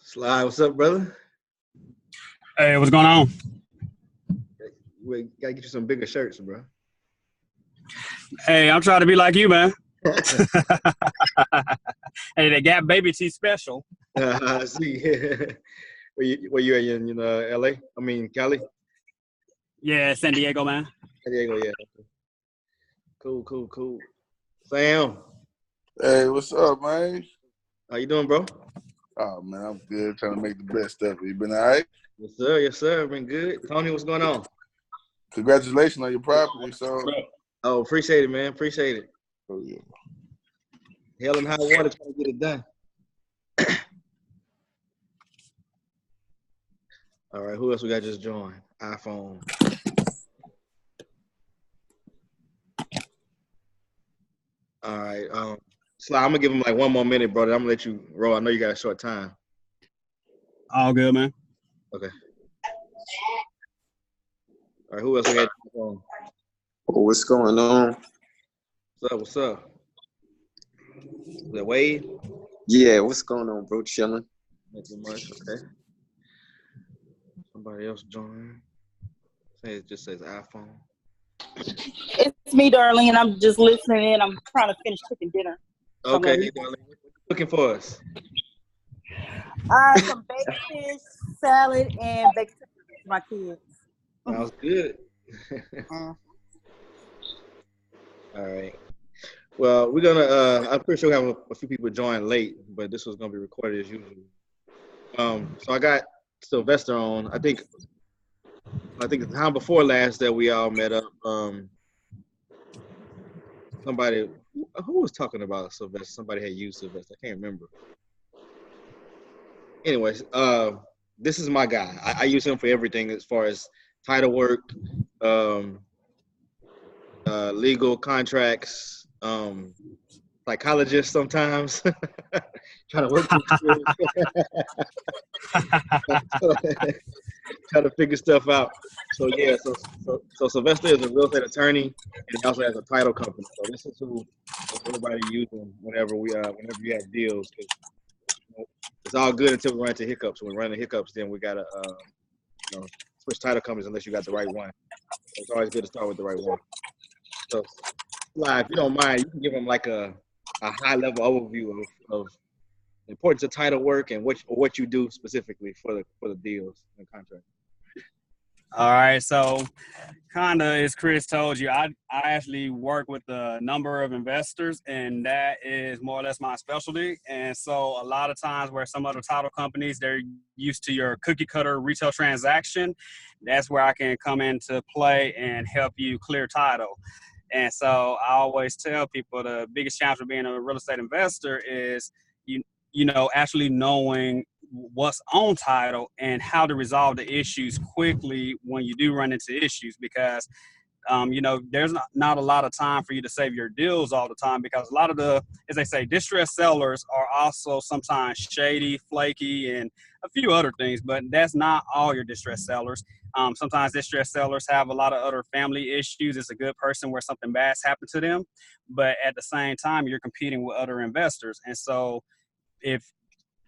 Sly, what's up, brother? Hey, what's going on? We gotta get you some bigger shirts, bro. Hey, I'm trying to be like you, man. Hey, they got baby tea special. I see. Where you at in LA? I mean Cali? Yeah, San Diego, man. San Diego, yeah. Cool. Sam, Hey, what's up, man? how you doing, bro? Oh, man, I'm good. Trying to make the best of it. You been all right? Yes, sir. Been good. Tony, what's going on? Congratulations on your property. So, Oh, appreciate it, man. Appreciate it. oh, yeah. Hell and high water trying to get it done. All right, who else we got just joined? iPhone. All right, Sly, I'm gonna give him like one more minute, brother. I'm gonna let you roll. I know you got a short time. All good, man. Okay. All right, who else we got on? Oh, what's going on? What's up? Is that Wade? Yeah, what's going on, bro? Chilling. Not too much. Okay. Somebody else join. It just says iPhone. It's me, darling, and I'm just listening in. I'm trying to finish cooking dinner. Okay, hey, darling. What you looking for us? Some baked fish, salad, and baked chicken for my kids. Sounds good. All right. Well, we're gonna. I'm pretty sure we have a few people join late, but this was gonna be recorded as usual. So I got Sylvester on. I think the time before last that we all met up. Somebody who was talking about Sylvester. Somebody had used Sylvester. I can't remember. Anyways, this is my guy. I use him for everything as far as title work, legal contracts, psychologist sometimes. Trying to work through trying to figure stuff out. So yeah, so Sylvester is a real estate attorney, and he also has a title company. So this is who everybody using whenever you have deals. It's all good until we run into hiccups. When we run into hiccups, then we gotta switch title companies unless you got the right one. So it's always good to start with the right one. So, Sly, if you don't mind, you can give them like a high level overview of the importance of title work and what you do specifically for the deals and contracts. All right, so kind of as Chris told you, I actually work with a number of investors, and that is more or less my specialty. And so a lot of times where some other title companies, they're used to your cookie cutter retail transaction, that's where I can come into play and help you clear title. And so I always tell people the biggest challenge of being a real estate investor is actually knowing what's on title and how to resolve the issues quickly when you do run into issues, because there's not a lot of time for you to save your deals all the time, because a lot of the, as they say, distressed sellers are also sometimes shady, flaky, and a few other things, but that's not all your distressed sellers. Sometimes distressed sellers have a lot of other family issues. It's a good person where something bad's happened to them, but at the same time, you're competing with other investors. And so if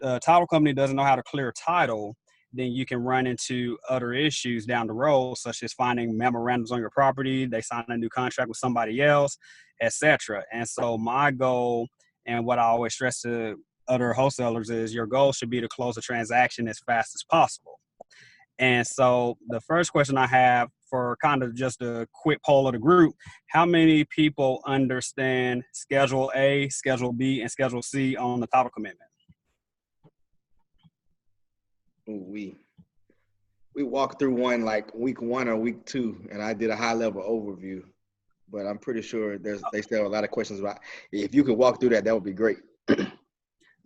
the title company doesn't know how to clear title, then you can run into other issues down the road, such as finding memorandums on your property, they sign a new contract with somebody else, etc. And so my goal, and what I always stress to other wholesalers, is your goal should be to close a transaction as fast as possible. And so the first question I have, for kind of just a quick poll of the group, how many people understand Schedule A, Schedule B, and Schedule C on the title commitment? We walked through one like week 1 or week 2, and I did a high level overview, but I'm pretty sure they still have a lot of questions about. If you could walk through that would be great.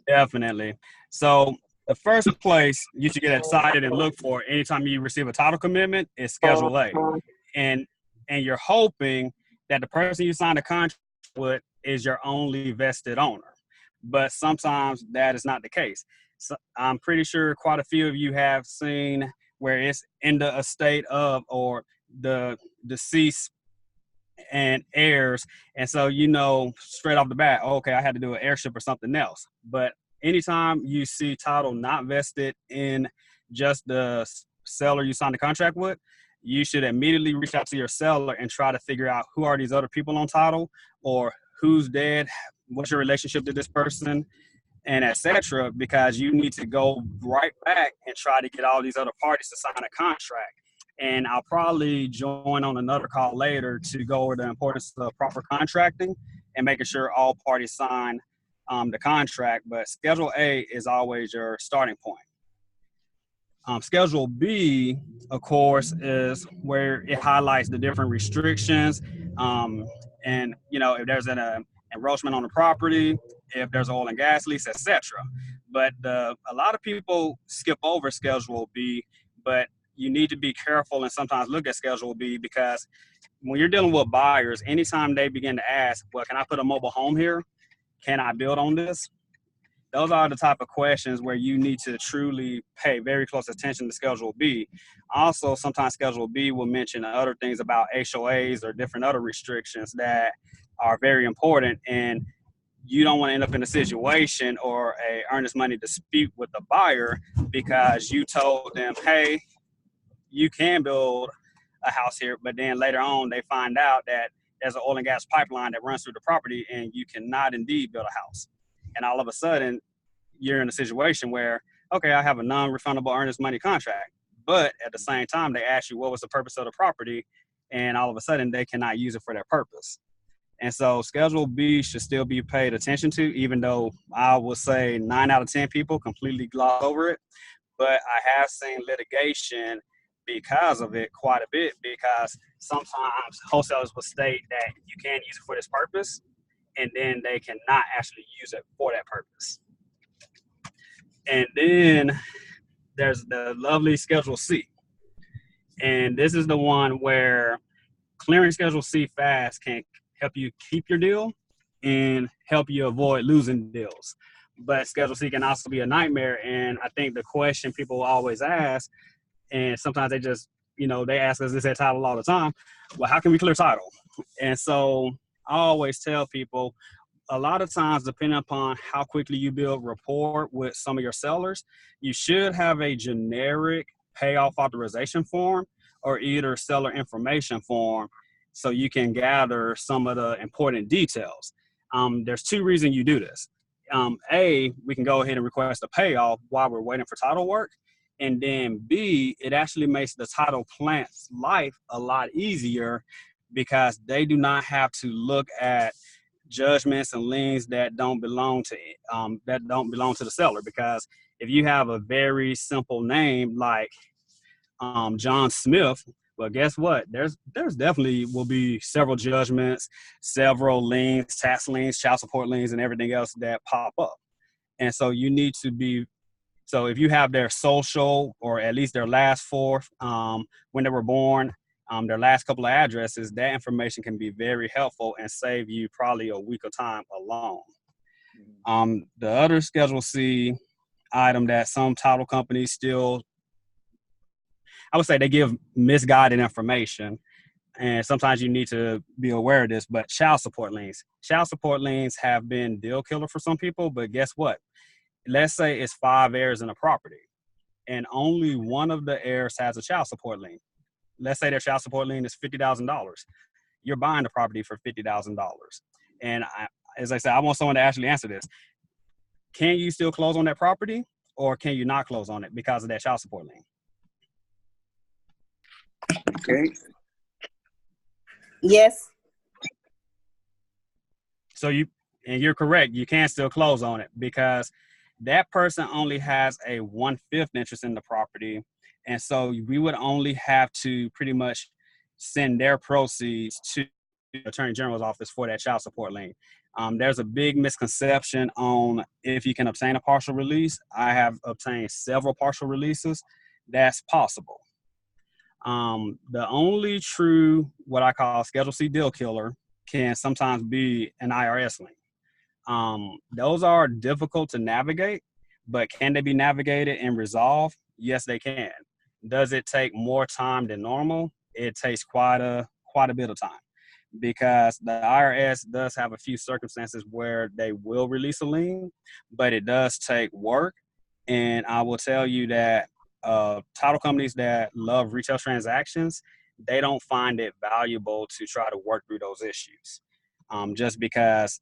Definitely. So the first place you should get excited and look for anytime you receive a title commitment is Schedule A, and you're hoping that the person you signed a contract with is your only vested owner, but sometimes that is not the case. So I'm pretty sure quite a few of you have seen where it's in the estate of, or the deceased and heirs. And so, straight off the bat, okay, I had to do an heirship or something else. But anytime you see title not vested in just the seller you signed the contract with, you should immediately reach out to your seller and try to figure out who are these other people on title, or who's dead, what's your relationship to this person, and etc. Because you need to go right back and try to get all these other parties to sign a contract. And I'll probably join on another call later to go over the importance of proper contracting and making sure all parties sign the contract. But Schedule A is always your starting point. Schedule B, of course, is where it highlights the different restrictions, and if there's an encroachment on the property, if there's an oil and gas lease, etc. But a lot of people skip over Schedule B, but you need to be careful and sometimes look at Schedule B, because when you're dealing with buyers, anytime they begin to ask, well, can I put a mobile home here? Can I build on this? Those are the type of questions where you need to truly pay very close attention to Schedule B. Also, sometimes Schedule B will mention other things about HOAs or different other restrictions that are very important, and you don't want to end up in a situation or a earnest money dispute with the buyer because you told them, hey, you can build a house here, but then later on they find out that there's an oil and gas pipeline that runs through the property and you cannot indeed build a house. And all of a sudden, you're in a situation where, okay, I have a non-refundable earnest money contract, but at the same time, they ask you what was the purpose of the property, and all of a sudden, they cannot use it for that purpose. And so Schedule B should still be paid attention to, even though I would say 9 out of 10 people completely gloss over it. But I have seen litigation because of it quite a bit, because sometimes wholesalers will state that you can use it for this purpose, and then they cannot actually use it for that purpose. And then there's the lovely Schedule C. And this is the one where clearing Schedule C fast can help you keep your deal and help you avoid losing deals. But Schedule C can also be a nightmare. And I think the question people always ask, and sometimes they just, they ask us this at title all the time, well, how can we clear title? And so I always tell people, a lot of times, depending upon how quickly you build rapport with some of your sellers, you should have a generic payoff authorization form or either seller information form so you can gather some of the important details. There's 2 reasons you do this. A, we can go ahead and request a payoff while we're waiting for title work. And then B, it actually makes the title plant's life a lot easier because they do not have to look at judgments and liens that don't belong to the seller. Because if you have a very simple name like John Smith, well, guess what? There's definitely will be several judgments, several liens, tax liens, child support liens, and everything else that pop up. And so you need to be. So if you have their social or at least their last 4 when they were born, their last couple of addresses, that information can be very helpful and save you probably a week of time alone. The other Schedule C item that some title companies still, I would say they give misguided information, and sometimes you need to be aware of this, but child support liens. Child support liens have been deal killer for some people, but guess what? Let's say it's 5 heirs in a property, and only one of the heirs has a child support lien. Let's say their child support lien is $50,000. You're buying the property for $50,000. And as I said, I want someone to actually answer this. Can you still close on that property, or can you not close on it because of that child support lien? Okay. Yes. So you're correct. You can still close on it because that person only has a 1/5 interest in the property. And so we would only have to pretty much send their proceeds to the Attorney General's office for that child support lien. There's a big misconception on if you can obtain a partial release. I have obtained several partial releases. That's possible. The only true, what I call Schedule C deal killer, can sometimes be an IRS lien. Those are difficult to navigate, but can they be navigated and resolved? Yes, they can. Does it take more time than normal? It takes quite a bit of time. because the IRS does have a few circumstances where they will release a lien, but it does take work. And I will tell you that title companies that love retail transactions, they don't find it valuable to try to work through those issues, just because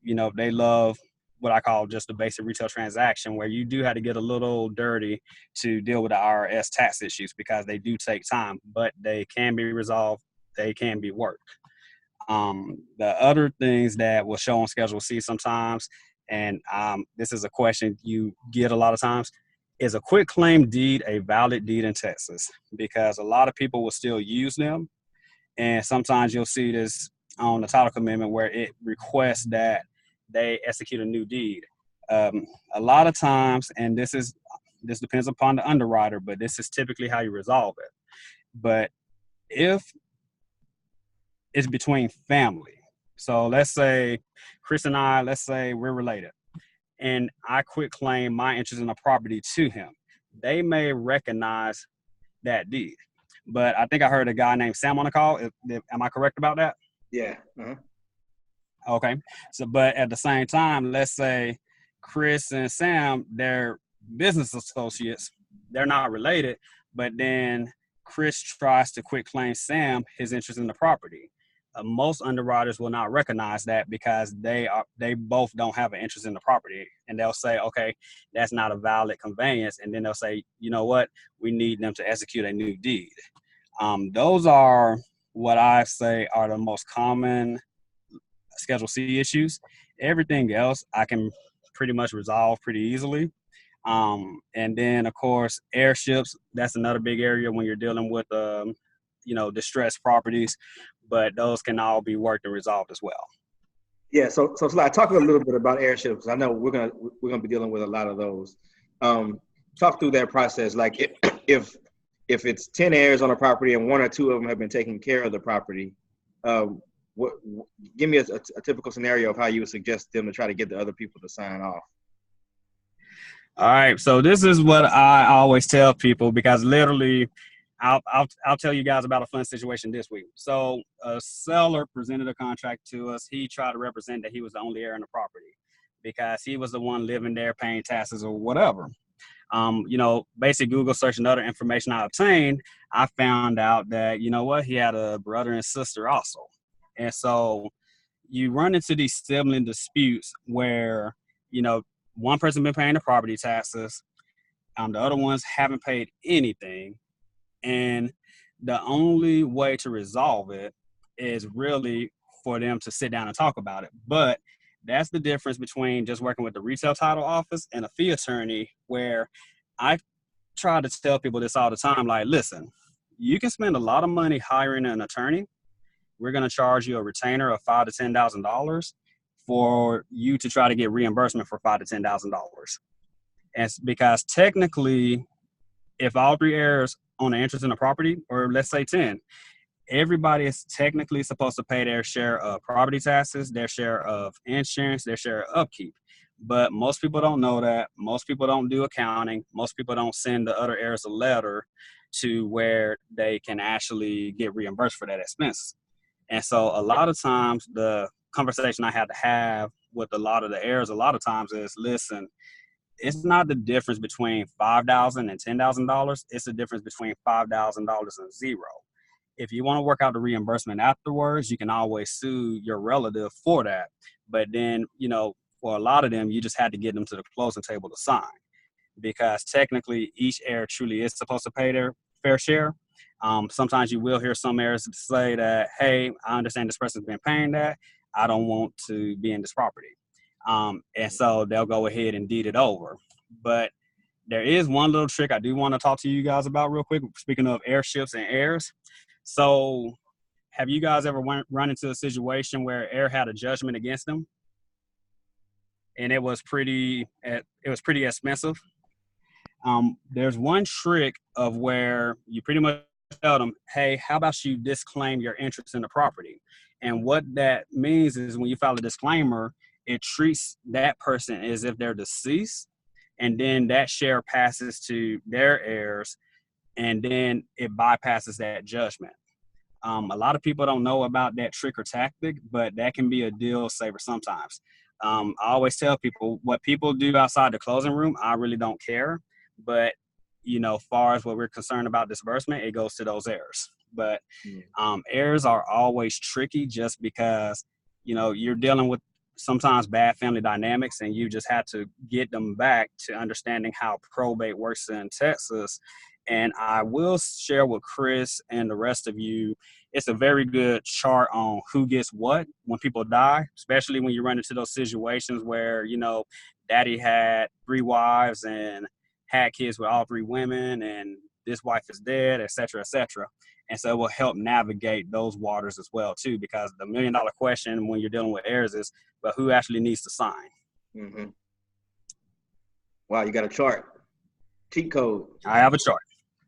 they love what I call just the basic retail transaction, where you do have to get a little dirty to deal with the IRS tax issues, because they do take time, but they can be resolved. They can be worked. The other things that will show on Schedule C sometimes, and this is a question you get a lot of times, is a quitclaim deed a valid deed in Texas? Because a lot of people will still use them, and sometimes you'll see this on the title commitment where it requests that they execute a new deed. A lot of times, and this depends upon the underwriter, but this is typically how you resolve it. But if it's between family, so let's say Chris and I, let's say we're related, and I quit claim my interest in the property to him, they may recognize that deed. But I think I heard a guy named Sam on the call. Am I correct about that? Yeah. Uh-huh. Okay. So, but at the same time, let's say Chris and Sam, they're business associates. They're not related, but then Chris tries to quit claim Sam his interest in the property. Most underwriters will not recognize that, because they both don't have an interest in the property, and they'll say, okay, that's not a valid conveyance, and then they'll say, you know what, we need them to execute a new deed. Those are what I say are the most common Schedule C issues. Everything else I can pretty much resolve pretty easily. And then of course heirships, that's another big area when you're dealing with distressed properties, but those can all be worked and resolved as well. Yeah, so Sly, talk a little bit about airships. I know we're gonna be dealing with a lot of those. Talk through that process. Like if it's 10 heirs on a property and one or two of them have been taking care of the property, give me a typical scenario of how you would suggest them to try to get the other people to sign off. All right, so this is what I always tell people, because literally I'll tell you guys about a fun situation this week. So a seller presented a contract to us. He tried to represent that he was the only heir in the property because he was the one living there paying taxes or whatever. Basic Google search and other information I obtained, I found out that, he had a brother and sister also. And so you run into these sibling disputes where, one person been paying the property taxes, the other ones haven't paid anything. And the only way to resolve it is really for them to sit down and talk about it. But that's the difference between just working with the retail title office and a fee attorney, where I try to tell people this all the time. Like, listen, you can spend a lot of money hiring an attorney. We're going to charge you a retainer of $5,000 to $10,000 for you to try to get reimbursement for $5,000 to $10,000. And it's because technically, if all three heirs own an interest in the property, or let's say 10, everybody is technically supposed to pay their share of property taxes, their share of insurance, their share of upkeep. But most people don't know that. Most people don't do accounting. Most people don't send the other heirs a letter to where they can actually get reimbursed for that expense. And so a lot of times the conversation I had to have with a lot of the heirs a lot of times is, listen, it's not the difference between $5,000 and $10,000. It's the difference between $5,000 and zero. If you want to work out the reimbursement afterwards, you can always sue your relative for that. But then, for a lot of them, you just had to get them to the closing table to sign, because technically each heir truly is supposed to pay their fair share. Sometimes you will hear some heirs say that, hey, I understand this person's been paying that. I don't want to be in this property. And so they'll go ahead and deed it over. But there is one little trick I do want to talk to you guys about real quick, speaking of heirships and heirs. So have you guys ever run into a situation where heir had a judgment against them and it was pretty expensive? There's one trick of where you pretty much tell them, hey, how about you disclaim your interest in the property? And what that means is when you file a disclaimer, it treats that person as if they're deceased, and then that share passes to their heirs, and then it bypasses that judgment. A lot of people don't know about that trick or tactic, but that can be a deal saver sometimes. I always tell people what people do outside the closing room, I really don't care. But, far as what we're concerned about disbursement, it goes to those heirs. But heirs are always tricky just because, you're dealing with sometimes bad family dynamics, and you just have to get them back to understanding how probate works in Texas. And I will share with Chris and the rest of you, it's a very good chart on who gets what when people die, especially when you run into those situations where, daddy had 3 wives and had kids with all 3 women, and this wife is dead, et cetera, et cetera. And so it will help navigate those waters as well, too, because the $1 million question when you're dealing with heirs is, but who actually needs to sign? Mm-hmm. Wow, you got a chart. Cheat code. I have a chart.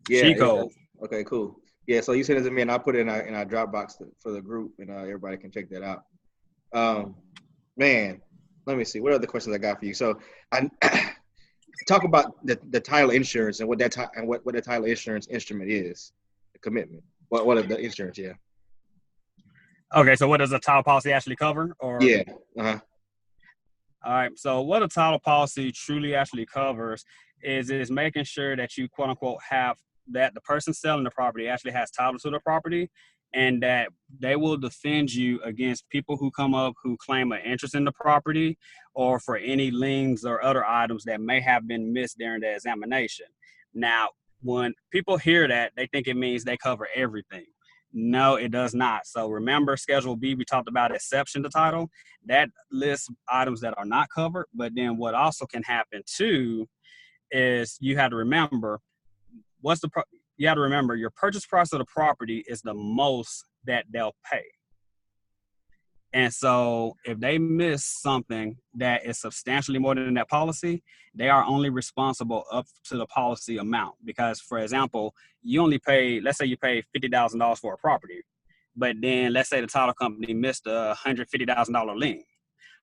Yeah, Cheat code. Yeah. Okay, cool. Yeah, so you send it to me, and I'll put it in our Dropbox for the group, and everybody can check that out. Man, let me see. What other questions I got for you? So, I talk about the title insurance and what what the title insurance instrument is, the commitment. What are the insurance? Yeah. Okay, so what does a title policy actually cover? Or yeah. Uh-huh. All right. So what a title policy truly actually covers is making sure that you quote unquote have that the person selling the property actually has title to the property, and that they will defend you against people who come up who claim an interest in the property, or for any liens or other items that may have been missed during the examination. Now, when people hear that, they think it means they cover everything. No, it does not. So remember, Schedule B, we talked about exception to title. That lists items that are not covered. But then what also can happen too is you have to remember you have to remember your purchase price of the property is the most that they'll pay. And so if they miss something that is substantially more than that policy, they are only responsible up to the policy amount. Because, for example, let's say you pay $50,000 for a property, but then let's say the title company missed a $150,000 lien.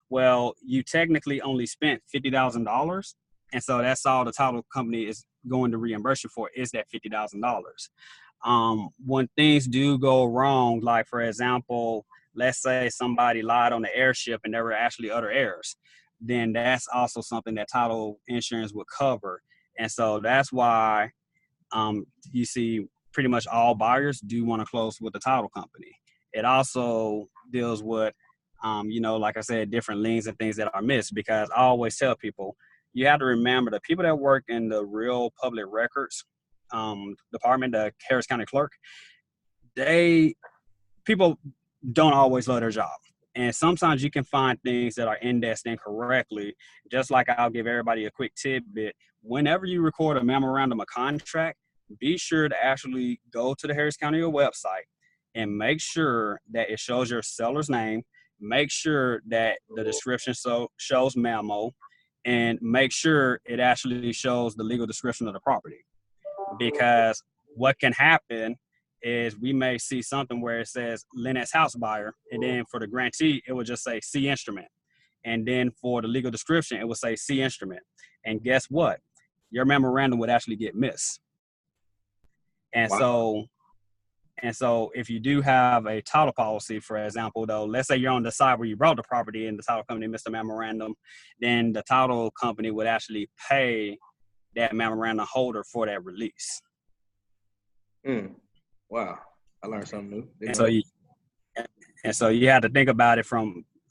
Well, you technically only spent $50,000. And so that's all the title company is going to reimburse you for is that $50,000. When things do go wrong, like, for example, let's say somebody lied on the heirship and there were actually other heirs, then that's also something that title insurance would cover. And so that's why you see pretty much all buyers do want to close with the title company. It also deals with, like I said, different liens and things that are missed, because I always tell people, you have to remember the people that work in the real public records department, the Harris County clerk, people don't always love their job. And sometimes you can find things that are indexed incorrectly. Just like I'll give everybody a quick tidbit. Whenever you record a memorandum of contract, be sure to actually go to the Harris County website and make sure that it shows your seller's name. Make sure that the description shows memo, and make sure it actually shows the legal description of the property. Because what can happen is we may see something where it says Lynette's house buyer, and then for the grantee, it would just say C instrument. And then for the legal description, it would say C instrument. And guess what? Your memorandum would actually get missed. And wow. So if you do have a title policy, for example, though, let's say you're on the side where you brought the property and the title company missed the memorandum, then the title company would actually pay that memorandum holder for that release. Wow, I learned something new. And so you have to think about it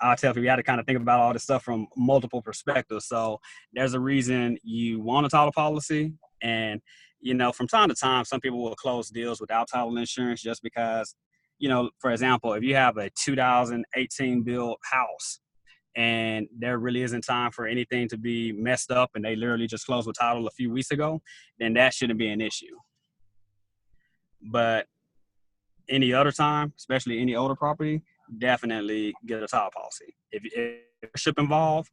I tell people you have to kind of think about all this stuff from multiple perspectives. So there's a reason you want a title policy. And, from time to time, some people will close deals without title insurance just because, for example, if you have a 2018 built house and there really isn't time for anything to be messed up and they literally just closed with title a few weeks ago, then that shouldn't be an issue. But any other time, especially any older property, definitely get a title policy. If heirship involved,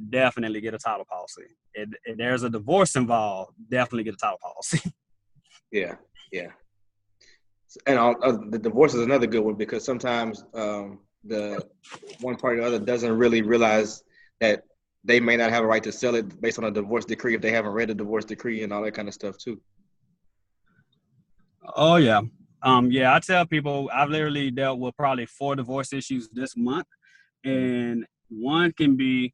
definitely get a title policy. If there's a divorce involved, definitely get a title policy. Yeah. And the divorce is another good one, because sometimes the one party or the other doesn't really realize that they may not have a right to sell it based on a divorce decree if they haven't read the divorce decree and all that kind of stuff too. Oh, yeah. Yeah, I tell people I've literally dealt with probably 4 divorce issues this month. And one can be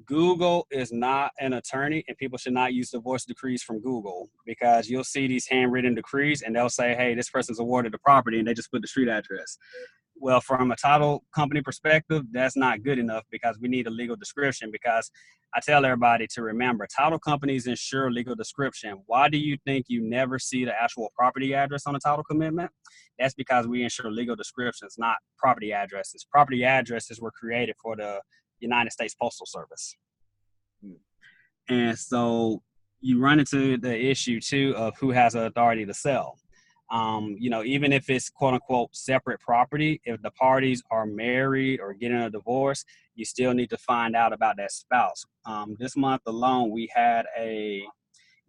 Google is not an attorney, and people should not use divorce decrees from Google, because you'll see these handwritten decrees and they'll say, hey, this person's awarded the property, and they just put the street address. Well, from a title company perspective, that's not good enough, because we need a legal description. Because I tell everybody to remember, title companies ensure legal description. Why do you think you never see the actual property address on a title commitment? That's because we ensure legal descriptions, not property addresses. Property addresses were created for the United States Postal Service. And so you run into the issue too of who has the authority to sell. Even if it's quote unquote separate property, if the parties are married or getting a divorce, you still need to find out about that spouse. This month alone, we had a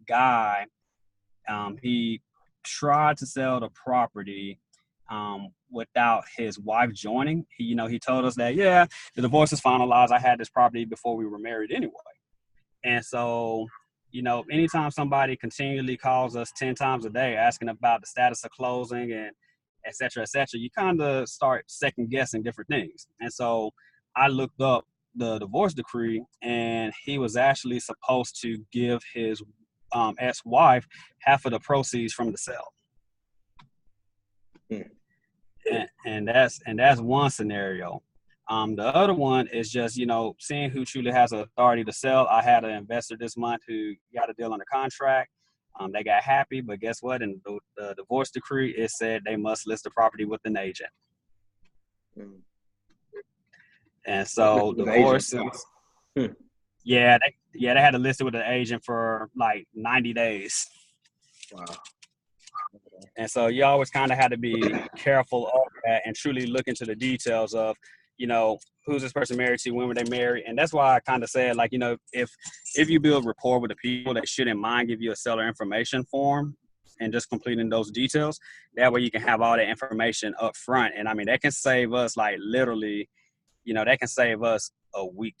guy, he tried to sell the property without his wife joining. He told us that, yeah, the divorce is finalized. I had this property before we were married anyway. And so, anytime somebody continually calls us 10 times a day asking about the status of closing and et cetera, you kind of start second guessing different things. And so I looked up the divorce decree, and he was actually supposed to give his ex-wife half of the proceeds from the sale. And that's one scenario. The other one is just, seeing who truly has the authority to sell. I had an investor this month who got a deal under contract. They got happy, but guess what? In the divorce decree, it said they must list the property with an agent. And so divorce, yeah, they had to list it with an agent for like 90 days. Wow. And so you always kind of had to be careful of that and truly look into the details of, who's this person married to, when were they married? And that's why I kind of said, like, if you build rapport with the people, they shouldn't mind give you a seller information form and just completing those details. That way you can have all that information up front. And I mean, that can save us, like, literally, that can save us a week.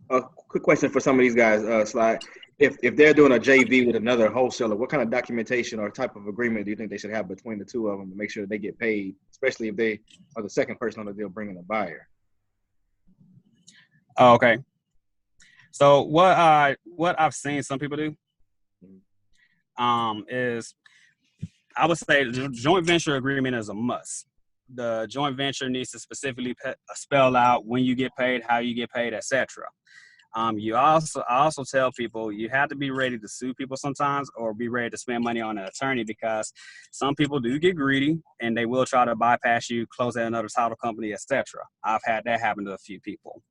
A quick question for some of these guys, Sly. If they're doing a JV with another wholesaler, what kind of documentation or type of agreement do you think they should have between the two of them to make sure they get paid, especially if they are the second person on the deal bringing a buyer? Oh, okay. So what I've seen some people do is, I would say the joint venture agreement is a must. The joint venture needs to specifically spell out when you get paid, how you get paid, etc. I also tell people you have to be ready to sue people sometimes, or be ready to spend money on an attorney, because some people do get greedy and they will try to bypass you, close at another title company, etc. I've had that happen to a few people.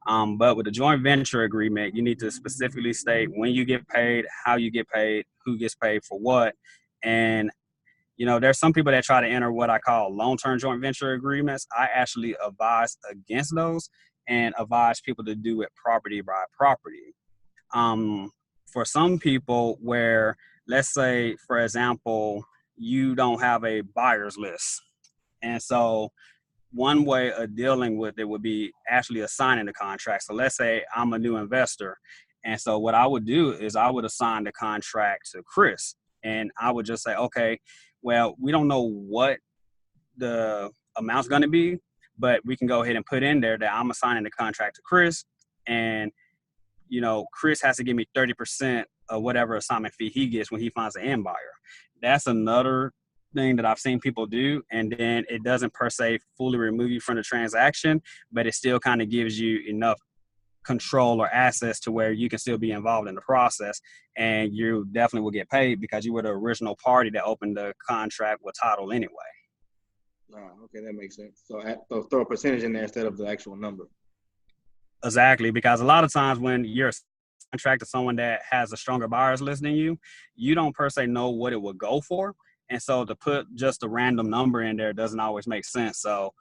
But with the joint venture agreement, you need to specifically state when you get paid, how you get paid, who gets paid for what. And there's some people that try to enter what I call long-term joint venture agreements. I actually advise against those and advise people to do it property by property. For some people where, let's say, for example, you don't have a buyer's list. And so one way of dealing with it would be actually assigning the contract. So let's say I'm a new investor. And so what I would do is I would assign the contract to Chris. And I would just say, okay, well, we don't know what the amount's going to be, but we can go ahead and put in there that I'm assigning the contract to Chris. And, Chris has to give me 30% of whatever assignment fee he gets when he finds an end buyer. That's another thing that I've seen people do. And then it doesn't per se fully remove you from the transaction, but it still kind of gives you enough control or access to where you can still be involved in the process, and you definitely will get paid because you were the original party that opened the contract with title anyway. Okay, that makes sense. So throw a percentage in there instead of the actual number. Exactly, because a lot of times when you're contract to someone that has a stronger buyer's list than you, you don't per se know what it would go for. And so to put just a random number in there doesn't always make sense. So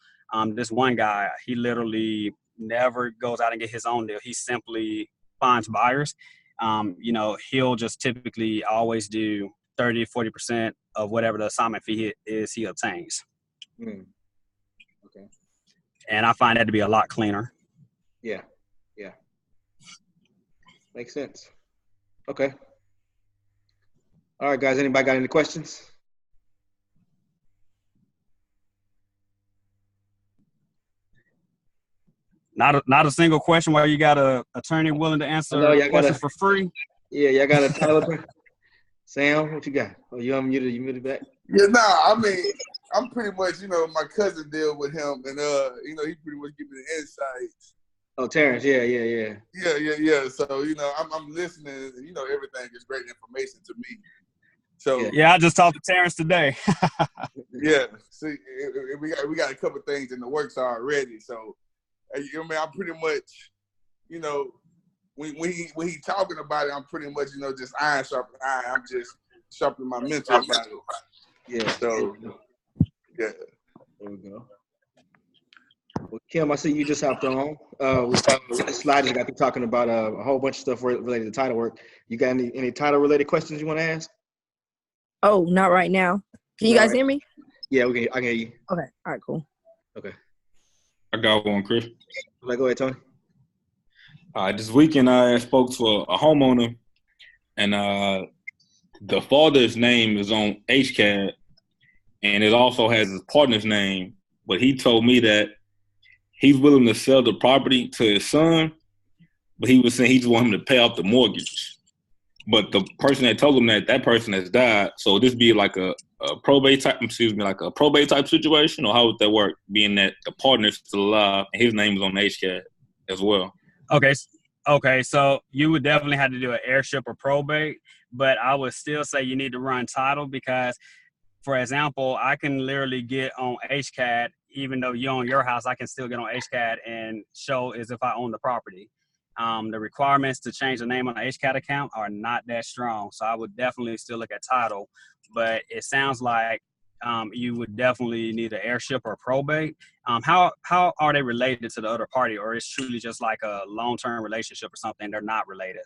this one guy, he literally never goes out and get his own deal. He simply finds buyers. He'll just typically always do 30, 40% of whatever the assignment fee is he obtains. Okay. And I find that to be a lot cleaner. Yeah. Yeah. Makes sense. Okay. All right, guys. Anybody got any questions? Not a single question where you got a attorney willing to answer questions for free. Yeah, y'all got a title. Sam, what you got? Oh, you unmuted. You muted back. Yeah, I mean, I'm pretty much, my cousin deal with him, and he pretty much give me the insights. Oh, Terrence, yeah. Yeah. So, I'm listening, everything is great information to me. So yeah, I just talked to Terrence today. Yeah. See, we got a couple things in the works already. So I'm pretty much, when he talking about it, I'm pretty much, just iron sharpening iron. I'm just sharpening my mental about it. Yeah. So yeah. There we go. Well, Kim, I see you just hopped on. This slide just got you talking about a whole bunch of stuff related to title work. You got any title related questions you want to ask? Oh, not right now. Can you guys hear me? Yeah, I can hear you. Okay. All right, cool. Okay. I got one, Chris. Go ahead, Tony. This weekend I spoke to a homeowner, and the father's name is on HCAD, and it also has his partner's name. But he told me that he's willing to sell the property to his son, but he was saying he just want him to pay off the mortgage. But the person that told him that person has died. So this be like a probate type, like a probate type situation, or how would that work? Being that the partner's still alive and his name is on the HCAD as well. Okay. So you would definitely have to do an heirship or probate, but I would still say you need to run title because, for example, I can literally get on HCAD, even though you own your house, I can still get on HCAD and show as if I own the property. The requirements to change the name on the HCAD account are not that strong. So I would definitely still look at title, but it sounds like you would definitely need an heirship or probate. How are they related to the other party, or is truly just like a long-term relationship or something? They're not related.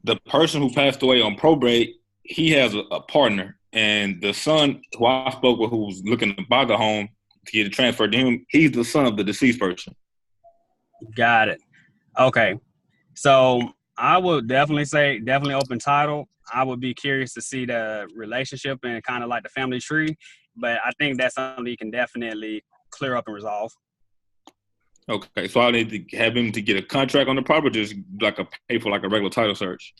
The person who passed away on probate, he has a partner, and the son who I spoke with, who was looking to buy the home to get it transferred to him, he's the son of the deceased person. Got it. Okay. So I would definitely say open title. I would be curious to see the relationship and kind of like the family tree, but I think that's something you can definitely clear up and resolve. Okay, so I need to have him to get a contract on the property, just like pay for like a regular title search.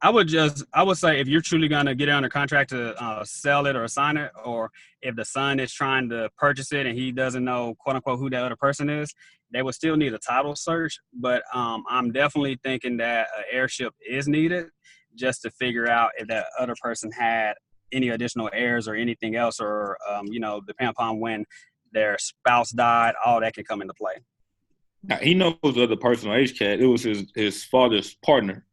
I would say if you're truly going to get it under contract to sell it or sign it, or if the son is trying to purchase it and he doesn't know, quote unquote, who that other person is, they would still need a title search. But I'm definitely thinking that an heirship is needed just to figure out if that other person had any additional heirs or anything else, or, depending upon when their spouse died, all that can come into play. Now, he knows the other person on HCAD. It was his father's partner.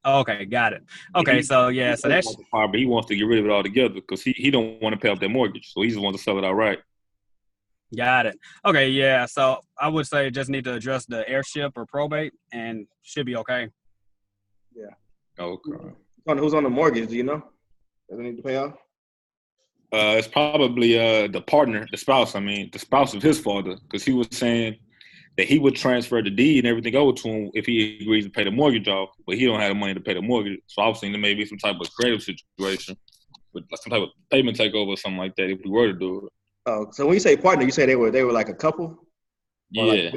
Okay, got it. Okay, so that's he wants to get rid of it altogether because he don't want to pay off that mortgage, so he just wants to sell it outright. Got it. Okay, yeah. So I would say just need to address the heirship or probate, and should be okay. Yeah. Okay. Who's on the mortgage? Do you know? Does it need to pay off? It's probably the partner, the spouse. I mean, the spouse of his father, because he was saying that he would transfer the deed and everything over to him if he agrees to pay the mortgage off, but he don't have the money to pay the mortgage. So I was thinking there may be some type of creative situation with like some type of payment takeover or something like that if we were to do it. Oh, so when you say partner, you say they were like a couple? Yeah.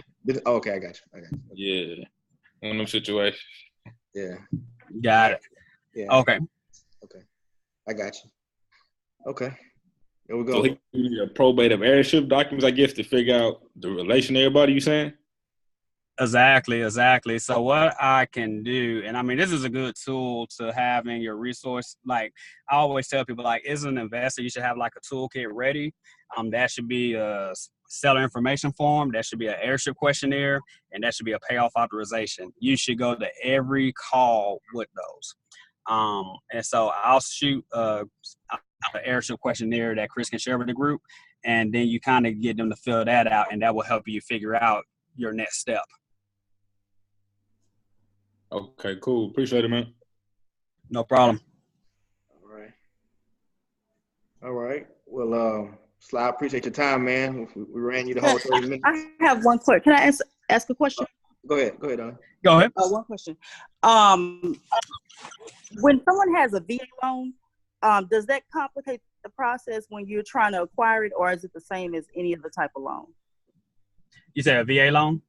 Okay, I got you. Yeah. One of them situations. Yeah. Got it. Yeah. Okay. I got you. Okay. There we go. So he needs a probate of heirship documents, I guess, to figure out the relation to everybody, you saying? Exactly. So what I can do, and I mean, this is a good tool to have in your resource. Like I always tell people, like, as an investor, you should have like a toolkit ready. That should be a seller information form. That should be an heirship questionnaire, and that should be a payoff authorization. You should go to every call with those. And so I'll shoot an heirship questionnaire that Chris can share with the group, and then you kind of get them to fill that out, and that will help you figure out your next step. Okay, cool. Appreciate it, man. No problem. All right. Well, Sly, appreciate your time, man. We ran you the whole 30 minutes. I have one question. Can I ask a question? Go ahead, Don. Go ahead. One question. When someone has a VA loan, does that complicate the process when you're trying to acquire it, or is it the same as any other type of loan? You said a VA loan?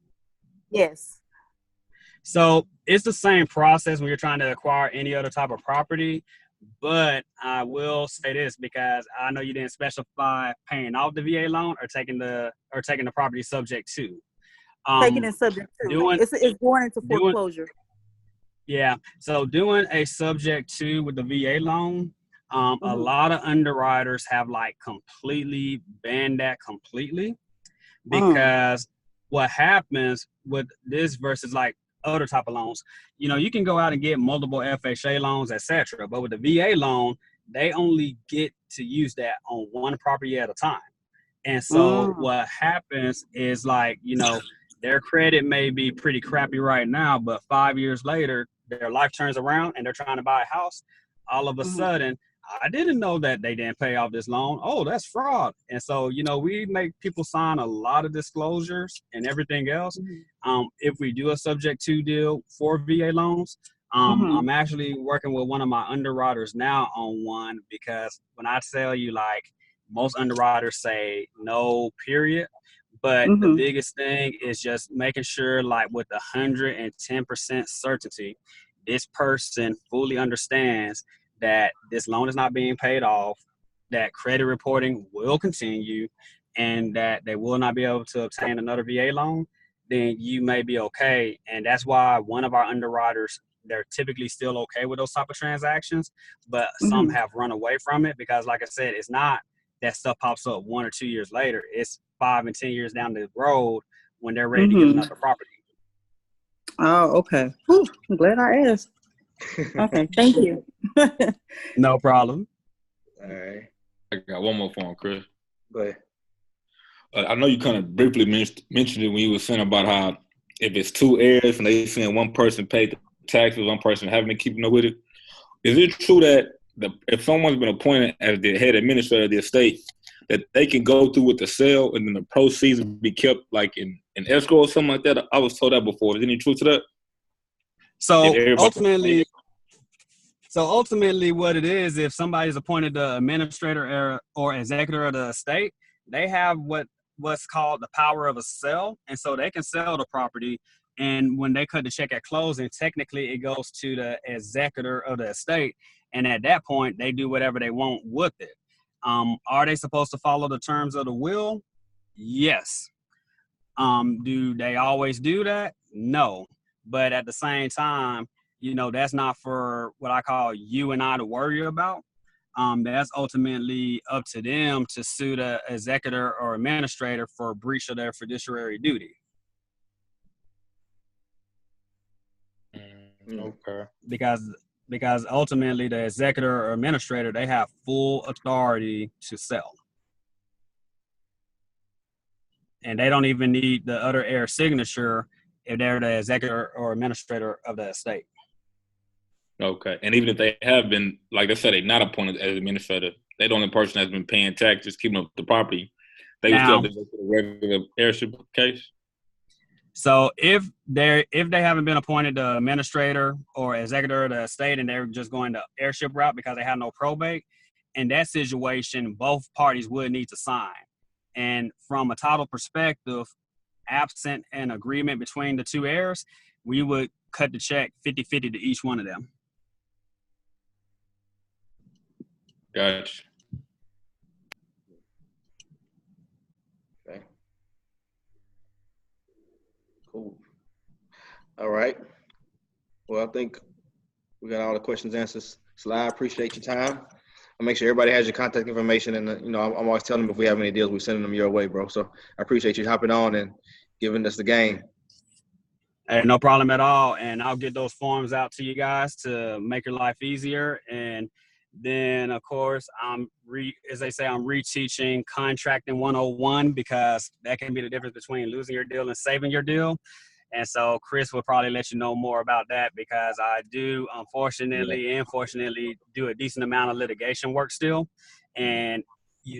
Yes. So it's the same process when you're trying to acquire any other type of property. But I will say this, because I know you didn't specify paying off the VA loan or taking the property subject to. Taking it subject to. It's going into foreclosure. Yeah. So doing a subject to with the VA loan, a lot of underwriters have like completely banned that completely, because what happens with this versus like other type of loans, you can go out and get multiple FHA loans, etc. But with the VA loan, they only get to use that on one property at a time. And so what happens is like, their credit may be pretty crappy right now, but 5 years later, their life turns around and they're trying to buy a house. All of a sudden, I didn't know that they didn't pay off this loan. Oh, that's fraud. And so, we make people sign a lot of disclosures and everything else. If we do a subject to deal for VA loans, I'm actually working with one of my underwriters now on one, because when I tell you, like, most underwriters say no, period. But the biggest thing is just making sure, like, with 110% certainty, this person fully understands that this loan is not being paid off, that credit reporting will continue, and that they will not be able to obtain another VA loan, then you may be okay. And that's why one of our underwriters, they're typically still okay with those type of transactions, but some have run away from it because, like I said, it's not that stuff pops up 1 or 2 years later. It's 5 and 10 years down the road when they're ready to get another property. Oh, okay. Whew, I'm glad I asked. Okay, thank you. No problem. All right. I got one more for him, Chris. Go ahead. I know you kind of briefly mentioned it when you were saying about how if it's two heirs and they saying one person paid the taxes, one person haven't been keeping up with it. Is it true that if someone's been appointed as the head administrator of the estate, that they can go through with the sale and then the proceeds will be kept like in escrow or something like that? I was told that before. Is any truth to that? So ultimately what it is, if somebody's appointed the administrator or executor of the estate, they have what's called the power of a sale. And so they can sell the property. And when they cut the check at closing, technically it goes to the executor of the estate. And at that point, they do whatever they want with it. Are they supposed to follow the terms of the will? Yes. Do they always do that? No. But at the same time, that's not for what I call you and I to worry about. That's ultimately up to them to sue the executor or administrator for breach of their fiduciary duty. Okay. Because ultimately the executor or administrator, they have full authority to sell. And they don't even need the other heir signature if they're the executor or administrator of the estate. Okay. And even if they have been, like I said, they're not appointed as administrator, they're the only person that's been paying taxes, keeping up the property, they would still have to go to the regular heirship case? So if they haven't been appointed the administrator or executor of the estate and they're just going the heirship route because they have no probate, in that situation, both parties would need to sign. And from a title perspective, absent an agreement between the two heirs, we would cut the check 50-50 to each one of them. Gotcha. Okay. Cool. All right. Well, I think we got all the questions answered. Sly, I appreciate your time. I'll make sure everybody has your contact information, and I'm always telling them if we have any deals, we're sending them your way, bro. So I appreciate you hopping on and giving us the game. Hey, no problem at all. And I'll get those forms out to you guys to make your life easier. And then, of course, I'm reteaching contracting 101, because that can be the difference between losing your deal and saving your deal. And so Chris will probably let you know more about that, because I do, unfortunately and fortunately, do a decent amount of litigation work still. And,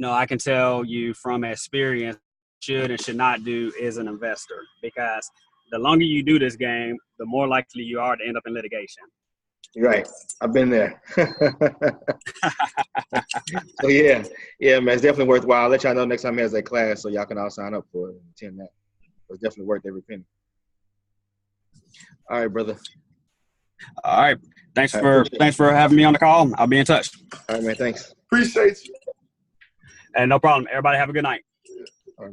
I can tell you from experience, should and should not do as an investor, because the longer you do this game, the more likely you are to end up in litigation. Right. I've been there. So yeah, man, it's definitely worthwhile. I'll let y'all know next time he has that class so y'all can all sign up for it and attend that. It's definitely worth every penny. All right, brother. All right. Thanks for having me on the call. I'll be in touch. All right, man. Thanks. Appreciate you. And no problem. Everybody have a good night. All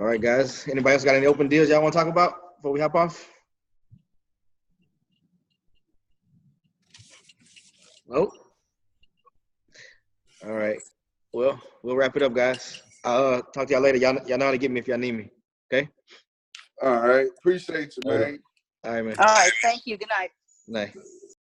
right, guys. Anybody else got any open deals y'all want to talk about before we hop off? Nope. All right. Well, we'll wrap it up, guys. I'll talk to y'all later. Y'all know how to get me if y'all need me. Okay? All right. Appreciate you, man. All right, man. All right. Thank you. Good night. Night.